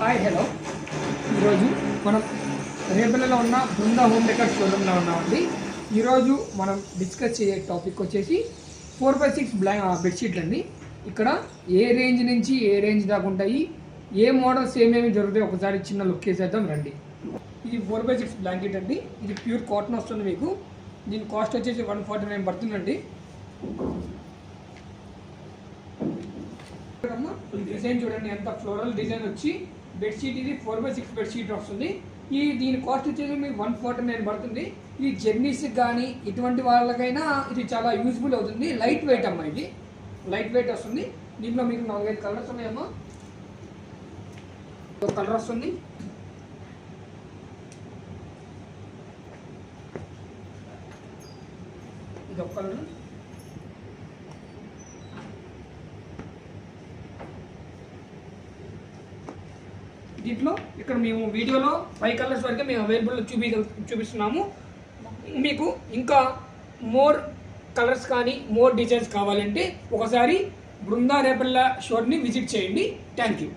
Hi hello ఈరోజు మనం రేపల్లిలో ఉన్న బృందా హోమ్ డెకర్ షోరూంలో ఉన్నామండి. ఈరోజు మనం డిస్కస్ చేసే టాపిక్ వచ్చేసి 4x6 బెడ్షీట్లు అండి. ఇక్కడ ఏ రేంజ్ నుంచి ఏ రేంజ్ దాకా ఉంటాయి, ఏ మోడల్స్ ఏమేమి దొరుకుతాయి ఒకసారి చిన్న లుక్ వేసేద్దాం రండి. ఇది 4x6 బ్లాంకెట్ అండి. ఇది ప్యూర్ కాటన్ వస్తుంది మీకు. దీని కాస్ట్ వచ్చేసి 149 పడుతుందండి. డిజైన్ చూడండి, ఎంత ఫ్లోరల్ డిజైన్ వచ్చి బెడ్షీట్. ఇది 4x6 బెడ్షీట్ వస్తుంది. దీని కాస్ట్ వచ్చేసి మీకు 149 పడుతుంది. ఇది జర్నీస్ కానీ ఇటువంటి వాళ్ళకైనా ఇది చాలా యూజ్ఫుల్ అవుతుంది. లైట్ వెయిట్ అమ్మా, ఇది లైట్ వెయిట్ వస్తుంది. దీంట్లో మీకు 4-5 కలర్స్ ఉన్నాయమ్మా. ఒక కలర్ వస్తుంది, ఇది ఒక కలర్. దీంట్లో ఇక్కడ మేము వీడియోలో 5 కలర్స్ వరకే మేము అవైలబుల్ చూపిస్తున్నాము. మీకు ఇంకా మోర్ కలర్స్ కానీ మోర్ డిజైన్స్ కావాలంటే ఒకసారి బృందా రేపల్ల షోర్ని విజిట్ చేయండి. Thank you.